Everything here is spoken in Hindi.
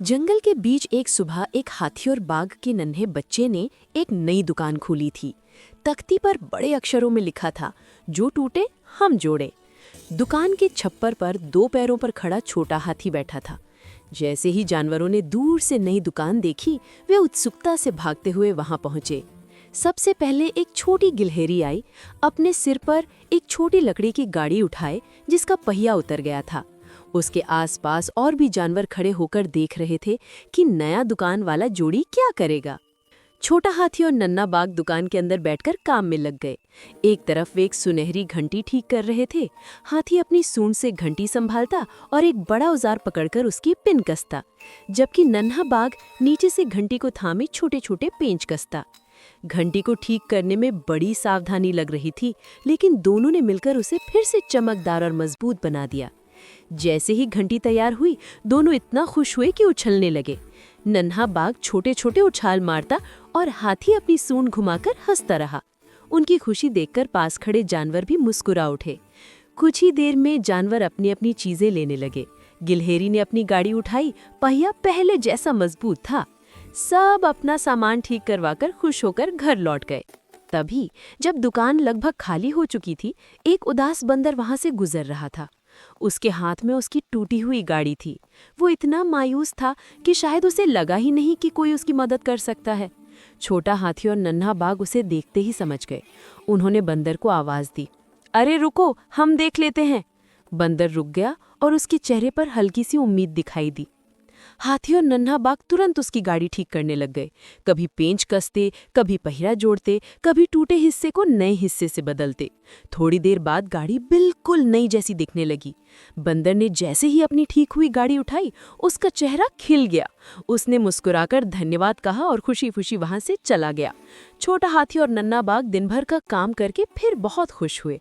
जंगल के बीच एक सुबह एक हाथी और बाघ के नन्हे बच्चे ने एक नई दुकान खोली थी। तख्ती पर बड़े अक्षरों में लिखा था, जो टूटे हम जोड़े। दुकान के छप्पर पर दो पैरों पर खड़ा छोटा हाथी बैठा था। जैसे ही जानवरों ने दूर से नई दुकान देखी, वे उत्सुकता से भागते हुए वहां पहुंचे। सबसे पहले एक छोटी गिलहरी आई, अपने सिर पर एक छोटी लकड़ी की गाड़ी उठाए जिसका पहिया उतर गया था। उसके आसपास और भी जानवर खड़े होकर देख रहे थे कि नया दुकान वाला जोड़ी क्या करेगा। छोटा हाथी और नन्हा बाघ दुकान के अंदर बैठकर काम में लग गए। एक तरफ वे एक सुनहरी घंटी ठीक कर रहे थे। हाथी अपनी सूंड से घंटी संभालता और एक बड़ा औजार पकड़कर उसकी पिन कसता, जबकि नन्हा बाघ नीचे से घंटी को थामे छोटे छोटे पेंच कसता। घंटी को ठीक करने में बड़ी सावधानी लग रही थी, लेकिन दोनों ने मिलकर उसे फिर से चमकदार और मजबूत बना दिया। जैसे ही घंटी तैयार हुई, दोनों इतना खुश हुए कि उछलने लगे। नन्हा बाघ छोटे छोटे उछाल मारता और हाथी अपनी सूंड घुमाकर हंसता रहा। उनकी खुशी देखकर पास खड़े जानवर भी मुस्कुरा उठे। कुछ ही देर में जानवर अपनी अपनी चीजें लेने लगे। गिलहरी ने अपनी गाड़ी उठाई, पहिया पहले जैसा मजबूत था। सब अपना सामान ठीक करवाकर खुश होकर घर लौट गए। तभी जब दुकान लगभग खाली हो चुकी थी, एक उदास बंदर वहां से गुजर रहा था। उसके हाथ में उसकी टूटी हुई गाड़ी थी। वो इतना मायूस था कि शायद उसे लगा ही नहीं कि कोई उसकी मदद कर सकता है। छोटा हाथी और नन्हा बाघ उसे देखते ही समझ गए। उन्होंने बंदर को आवाज दी, अरे रुको, हम देख लेते हैं। बंदर रुक गया और उसके चेहरे पर हल्की सी उम्मीद दिखाई दी। हाथी और नन्हा बाघ तुरंत उसकी गाड़ी ठीक करने लग गए। कभी पेंच कसते, कभी पहिया जोड़ते, कभी टूटे हिस्से को नए हिस्से से बदलते। थोड़ी देर बाद गाड़ी बिल्कुल नई जैसी दिखने लगी। बंदर ने जैसे ही अपनी ठीक हुई गाड़ी उठाई, उसका चेहरा खिल गया। उसने मुस्कुराकर धन्यवाद कहा और खुशी खुशी वहां से चला गया। छोटा हाथी और नन्हा बाघ दिन भर का काम करके फिर बहुत खुश हुए।